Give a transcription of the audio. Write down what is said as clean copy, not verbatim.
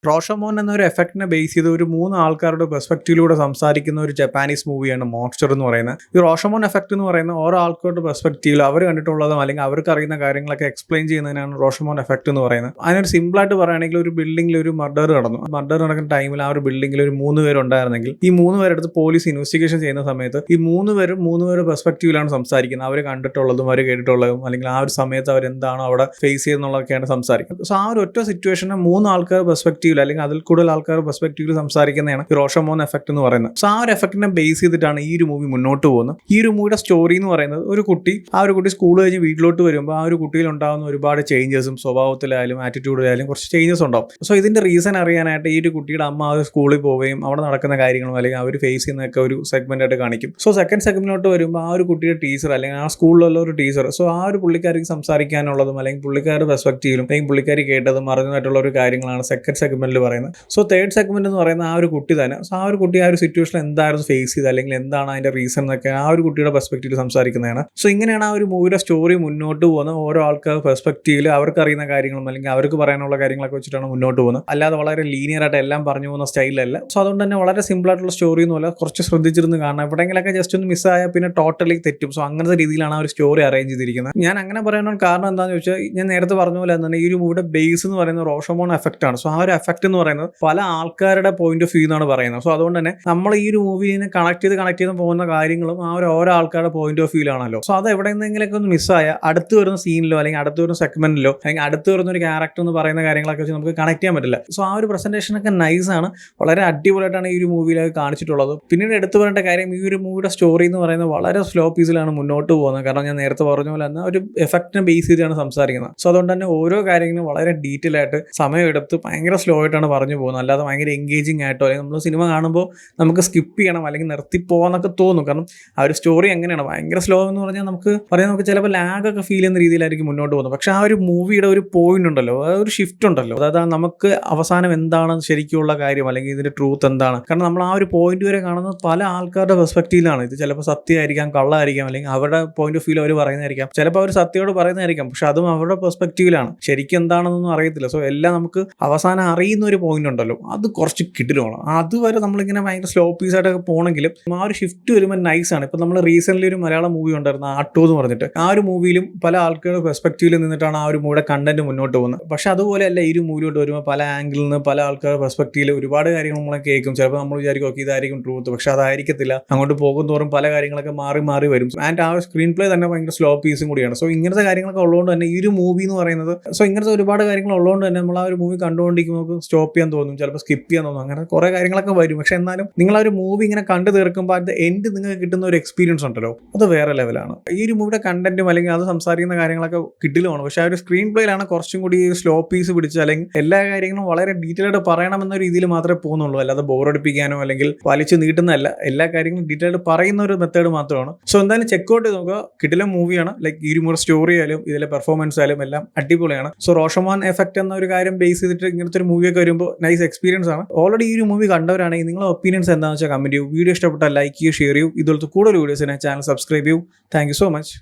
റോഷമോൻ എന്നൊരു എഫക്റ്റിനെ ബേസ് ചെയ്ത് ഒരു 3 ആൾക്കാരുടെ പെർസ്പെക്റ്റീവിലൂടെ സംസാരിക്കുന്ന ഒരു ജപ്പാനീസ് മൂവിയാണ് മോൺസ്റ്റർ എന്ന് പറയുന്നത്. ഈ റോഷമോൻ എഫക്റ്റ് എന്ന് പറയുന്ന ഓരോ ആൾക്കാരുടെ പെർസ്പെക്റ്റീവിൽ അവർ കണ്ടിട്ടുള്ളതും അല്ലെങ്കിൽ അവർക്ക് അറിയുന്ന കാര്യങ്ങളൊക്കെ എക്സ്പ്ലെയിൻ ചെയ്യുന്നതിനാണ് റോഷമോൻ എഫക്റ്റ് എന്ന് പറയുന്നത്. അതിനൊരു സിമ്പിളായിട്ട് പറയുകയാണെങ്കിൽ ഒരു ബിൽഡിംഗിൽ ഒരു മർഡർ നടന്നു. മർഡർ നടക്കുന്ന ടൈമിൽ ആ ഒരു ബിൽഡിംഗിൽ ഒരു 3 പേരുണ്ടായിരുന്നെങ്കിൽ ഈ 3 പേരെടുത്ത് പോലീസ് ഇൻവെസ്റ്റിഗേഷൻ ചെയ്യുന്ന സമയത്ത് ഈ 3 പേരും പെർസ്പെക്റ്റീവിലാണ് സംസാരിക്കുന്നത്. അവർ കണ്ടിട്ടുള്ളതും അവർ കേട്ടിട്ടുള്ളതും അല്ലെങ്കിൽ ആ ഒരു സമയത്ത് അവരെന്താണോ അവിടെ ഫേസ് ചെയ്യുന്നുള്ളതൊക്കെയാണ് സംസാരിക്കുന്നത്. സോ ആ ഒരു ഒറ്റ സിറ്റുവേഷനെ 3 ആൾക്കാർ പെർസ്പെക്റ്റീവ് അല്ലെങ്കിൽ അതിൽ കൂടുതൽ ആൾക്കാർ പെർസ്പെക്റ്റീവിൽ സംസാരിക്കുന്നതാണ് ഈ റോഷമോൻ എഫക്ട് എന്ന് പറയുന്നത്. സോ ആ ഒരു എഫക്റ്റിനെ ബേസ് ചെയ്തിട്ടാണ് ഈ ഒരു മൂവി മുന്നോട്ട് പോകുന്നത്. ഈ ഒരു മൂവിയുടെ സ്റ്റോറി എന്ന് പറയുന്നത് ഒരു കുട്ടി സ്കൂൾ കഴിഞ്ഞ് വീട്ടിലോട്ട് വരുമ്പോൾ ആ ഒരു കുട്ടിയിൽ ഉണ്ടാകുന്ന ഒരുപാട് ചേഞ്ചസും സ്വഭാവത്തിലായാലും ആറ്റിറ്റ്യൂഡിലായാലും കുറച്ച് ചേഞ്ചസ് ഉണ്ടാവും. സോ ഇതിന്റെ റീസൺ അറിയാനായിട്ട് ഈ ഒരു കുട്ടിയുടെ അമ്മ ആ സ്കൂളിൽ പോവുകയും അവിടെ നടക്കുന്ന കാര്യങ്ങളും അല്ലെങ്കിൽ അവർ ഫേസ് ചെയ്യുന്നതൊക്കെ ഒരു സെഗ്മെന്റ് ആയിട്ട് കാണിക്കും. സോ സെക്കൻഡ് സെഗ്മെന്റിലോട്ട് വരുമ്പോൾ ആ ഒരു കുട്ടിയുടെ ടീച്ചർ അല്ലെങ്കിൽ ആ സ്കൂളിലുള്ള ഒരു ടീച്ചർ, സോ ആ ഒരു പുള്ളിക്കാർക്ക് സംസാരിക്കാനുള്ളതും അല്ലെങ്കിൽ പുള്ളിക്കാരുടെ പെർസ്പെക്റ്റീവിലും അല്ലെങ്കിൽ പുള്ളിക്കാരി കേട്ടതും അറിഞ്ഞതായിട്ടുള്ള ഒരു കാര്യങ്ങളാണ് സെക്കൻഡ് സെഗ്മെന്റിൽ പറയുന്നത്. സോ തേർഡ് സെഗ്മെന്റ് എന്ന് പറയുന്ന ആ ഒരു കുട്ടി തന്നെ, സോ ആ ഒരു കുട്ടി ആ ഒരു സിറ്റുവേഷൻ എന്തായിരുന്നു ഫേസ് ചെയ്ത് അല്ലെങ്കിൽ എന്താണ് അതിന്റെ റീസൺ എന്നൊക്കെ ആ ഒരു കുട്ടിയുടെ പെർസ്പെക്റ്റീവിൽ സംസാരിക്കുന്നതാണ്. സോ ഇങ്ങനെയാണ് ആ ഒരു മൂവിയുടെ സ്റ്റോറി മുന്നോട്ട് പോകുന്നത്. ഓരോ ആൾക്കാർ പെർസ്പെക്റ്റീവിൽ അവർക്ക് അറിയുന്ന കാര്യങ്ങളും അല്ലെങ്കിൽ അവർക്ക് പറയാനുള്ള കാര്യങ്ങളൊക്കെ വെച്ചിട്ടാണ് മുന്നോട്ട് പോകുന്നത്. അല്ലാതെ വളരെ ലീനിയർ ആയിട്ട് എല്ലാം പറഞ്ഞു പോകുന്ന സ്റ്റൈലല്ല. സോ അതുകൊണ്ട് തന്നെ വളരെ സിമ്പിൾ ആയിട്ടുള്ള സ്റ്റോറി ഒന്നുമല്ല. കുറച്ച് ശ്രദ്ധിച്ചിരുന്ന് കാണാം. എവിടെയെങ്കിലൊക്കെ ജസ്റ്റ് ഒന്ന് മിസ്സായാൽ പിന്നെ ടോട്ടലി തെറ്റും. സോ അങ്ങനത്തെ രീതിയിലാണ് ആ ഒരു സ്റ്റോറി അറേഞ്ച് ചെയ്തിരിക്കുന്നത്. ഞാൻ അങ്ങനെ പറയാനുള്ള കാരണം എന്താണെന്ന് വെച്ചാൽ ഞാൻ നേരത്തെ പറഞ്ഞ പോലെ തന്നെ ഈ ഒരു മൂവിയുടെ ബേസ് എന്ന് പറയുന്നത് റോഷമോൺ എഫക്റ്റ് ആണ്. സോ ആ ഒരു എഫക്റ്റ് എന്ന് പറയുന്നത് പല ആൾക്കാരുടെ പോയിന്റ് ഓഫ് വ്യൂ എന്നാണ് പറയുന്നത്. സോ അതുകൊണ്ട് തന്നെ നമ്മൾ ഈ ഒരു മൂവിനെ കണക്ട് ചെയ്ത് പോകുന്ന കാര്യങ്ങളും ആ ഒരു ഓരോ ആൾക്കാരുടെ പോയിന്റ് ഓഫ് വ്യൂലാണല്ലോ. സോ അത് എവിടെ നിന്നെങ്കിലൊക്കെ ഒന്ന് മിസ്സായ അടുത്ത് വരുന്ന സീനിലോ അല്ലെങ്കിൽ അടുത്ത് വരുന്ന സെഗ്മെന്റിലോ അല്ലെങ്കിൽ അടുത്ത് വരുന്ന ഒരു ക്യാരക്ടർ എന്ന് പറയുന്ന കാര്യങ്ങളൊക്കെ വെച്ച് നമുക്ക് കണക്ട് ചെയ്യാൻ പറ്റില്ല. സോ ആ ഒരു പ്രസന്റേഷൻ ഒക്കെ നൈസാണ്. വളരെ അടിപൊളിയായിട്ടാണ് ഈ ഒരു മൂവിയിലൊക്കെ കാണിച്ചിട്ടുള്ളത്. പിന്നീട് എടുത്തു പറയേണ്ട കാര്യം, ഈ ഒരു മൂവിയുടെ സ്റ്റോറി എന്ന് പറയുന്നത് വളരെ സ്ലോ പീസിലാണ് മുന്നോട്ട് പോകുന്നത്. കാരണം ഞാൻ നേരത്തെ പറഞ്ഞ പോലെ തന്നെ ഒരു എഫക്റ്റിനെ ബേസ് ചെയ്താണ് സംസാരിക്കുന്നത്. സോ അതുകൊണ്ട് തന്നെ ഓരോ കാര്യങ്ങളും വളരെ ഡീറ്റെയിൽ ആയിട്ട് സമയമെടുത്ത് ഭയങ്കര സ്ലോ ആയിട്ടാണ് പറഞ്ഞു പോകുന്നത്. അല്ലാതെ ഭയങ്കര എൻഗേജിങ് ആയിട്ടോ അല്ലെങ്കിൽ നമ്മൾ സിനിമ കാണുമ്പോൾ നമുക്ക് സ്കിപ്പ് ചെയ്യണം അല്ലെങ്കിൽ നിർത്തിപ്പോകാന്നൊക്കെ തോന്നും. കാരണം ആ ഒരു സ്റ്റോറി എങ്ങനെയാണ് ഭയങ്കര സ്ലോ എന്ന് പറഞ്ഞാൽ നമുക്ക് ചിലപ്പോൾ ലാഗൊക്കെ ഫീൽ ചെയ്യുന്ന രീതിയിലായിരിക്കും മുന്നോട്ട് പോകുന്നത്. പക്ഷേ ആ ഒരു മൂവിയുടെ ഒരു പോയിന്റ് ഉണ്ടല്ലോ, ആ ഒരു ഷിഫ്റ്റ് ഉണ്ടല്ലോ, അതായത് നമുക്ക് അവസാനം എന്താണ് ശരിക്കുള്ള കാര്യം അല്ലെങ്കിൽ ഇതിന്റെ ട്രൂത്ത് എന്താണ്. കാരണം നമ്മൾ ആ ഒരു പോയിന്റ് വരെ കാണുന്നത് പല ആൾക്കാരുടെ പെർസ്പെക്റ്റീവിലാണ്. ഇത് ചിലപ്പോൾ സത്യമായിരിക്കാം, കള്ളമായിരിക്കാം, അല്ലെങ്കിൽ അവരുടെ പോയിന്റ് ഓഫ് വ്യൂ അവർ പറയുന്നതായിരിക്കാം. ചിലപ്പോൾ അവർ സത്യയോട് പറയുന്നതായിരിക്കാം, പക്ഷെ അതും അവരുടെ പെർസ്പെക്റ്റീവിലാണ്. ശരിക്കും എന്താണെന്നൊന്നും അറിയത്തില്ല. സോ എല്ലാം നമുക്ക് അവസാനം അറിയുന്ന ഒരു പോയിന്റ് ഉണ്ടല്ലോ, അത് കുറച്ച് കിടിലമാണ്. അതുവരെ നമ്മളിങ്ങനെ ഭയങ്കര സ്ലോ പീസായിട്ടൊക്കെ പോകണമെങ്കിലും ആ ഒരു ഷിഫ്റ്റ് വരുമ്പോൾ നൈസാണ്. ഇപ്പം നമ്മൾ റീസെന്റ് ഒരു മലയാളം മൂവി ഉണ്ടായിരുന്നു, ആട്ടോ എന്ന് പറഞ്ഞിട്ട്. ആ ഒരു മൂവിയിലും പല ആൾക്കാരുടെ പെർസ്പെക്റ്റീവിൽ നിന്നിട്ടാണ് ആ ഒരു മൂവിയുടെ കണ്ടന്റ് മുന്നോട്ട് പോകുന്നത്. പക്ഷെ അതുപോലെയല്ല ഈ ഒരു മൂവിലോട്ട് വരുമ്പോൾ പല ആംഗിളിൽ നിന്ന് പല ആൾക്കാരുടെ പെർസ്പെക്റ്റീവിൽ ഒരുപാട് കാര്യങ്ങൾ നമ്മളെ കേൾക്കും. ചിലപ്പോൾ നമ്മൾ വിചാരിക്കും ഓക്കെ ഇതായിരിക്കും ട്രൂത്ത്, പക്ഷെ അതായിരിക്കത്തില്ല. അങ്ങോട്ട് പോകും തോറും പല കാര്യങ്ങളൊക്കെ മാറി വരും. ആൻഡ് ആ ഒരു സ്ക്രീൻ പ്ലേ തന്നെ ഭയങ്കര സ്ലോ പീസും കൂടിയാണ്. സോ ഇങ്ങനത്തെ കാര്യങ്ങളൊക്കെ ഉള്ളതുകൊണ്ട് തന്നെ ഈ ഒരു മൂവി എന്ന് പറയുന്നത്, സോ ഇങ്ങനത്തെ ഒരുപാട് കാര്യങ്ങൾ ഉള്ളതുകൊണ്ട് തന്നെ നമ്മൾ ആ ഒരു മൂവി കണ്ടുകൊണ്ടിരിക്കുമ്പോൾ നമുക്ക് സ്റ്റോപ്പ് ചെയ്യാൻ തോന്നും, ചിലപ്പോൾ സ്കിപ്പ് ചെയ്യാൻ തോന്നും. അങ്ങനെ കുറേ കാര്യങ്ങളൊക്കെ വരും. പക്ഷെ എന്നാലും നിങ്ങൾ ആ ഒരു മൂവി ഇങ്ങനെ കണ്ടു തീർക്കുമ്പോൾ അത് എൻഡ് നിങ്ങൾക്ക് കിട്ടുന്ന ഒരു എക്സ്പീരിയൻസ് ഉണ്ടല്ലോ, അത് വേറെ ലെവലാണ്. ഈ ഒരു മൂവിയുടെ കണ്ടന്റും അല്ലെങ്കിൽ അത് സംസാരിക്കുന്ന കാര്യങ്ങളൊക്കെ കിട്ടിലുമാണ്. പക്ഷെ ആ ഒരു സ്ക്രീൻ പ്ലേയിലാണ് കുറച്ചും കൂടി സ്ലോ പീസ് പിടിച്ച് അല്ലെങ്കിൽ എല്ലാ കാര്യങ്ങളും വളരെ ഡീറ്റെയിൽ ആയിട്ട് പറയണമെന്ന രീതിയിൽ മാത്രമേ പോകുന്നുള്ളൂ. അല്ലാതെ ബോറടിപ്പിക്കാനോ അല്ലെങ്കിൽ വലിച്ചു നീട്ടുന്നതല്ല. എല്ലാ കാര്യങ്ങളും ഡീറ്റെയിൽ ആയിട്ട് പറയുന്ന ഒരു മെത്തേഡ് മാത്രമാണ്. സോ എന്തായാലും ചെക്കൗട്ട് ചെയ്ത് നോക്കുക. കിടിലൻ മൂവിയാണ്. ലൈക്ക് ഈ ഒരു സ്റ്റോറി ആയാലും ഇതിലെ പെർഫോമൻസ് ആയാലും എല്ലാം അടിപൊളിയാണ്. സോ റോഷമോൻ എഫക്റ്റ് എന്ന ഒരു കാര്യം ബേസ് ചെയ്തിട്ട് ഇങ്ങനത്തെ ഒരു മൂവിയൊക്കെ വരുമ്പോൾ നൈസ് എക്സ്പീരിയൻസ് ആണ്. ഓൾറെഡി ഈ ഒരു മൂവി കണ്ടവരാണെങ്കിൽ നിങ്ങളുടെ ഒപ്പീനിയൻസ് എന്താണെന്ന് വെച്ചാൽ കമന്റ് ചെയ്യൂ. വീഡിയോ ഇഷ്ടപ്പെട്ടാൽ ലൈക്ക് ചെയ്യൂ, ഷെയർ ചെയ്യൂ. ഇതുപോലത്തെ കൂടുതൽ വീഡിയോസിനെ ചാനൽ സബ്സ്ക്രൈബ് ചെയ്യൂ. Thank you so much.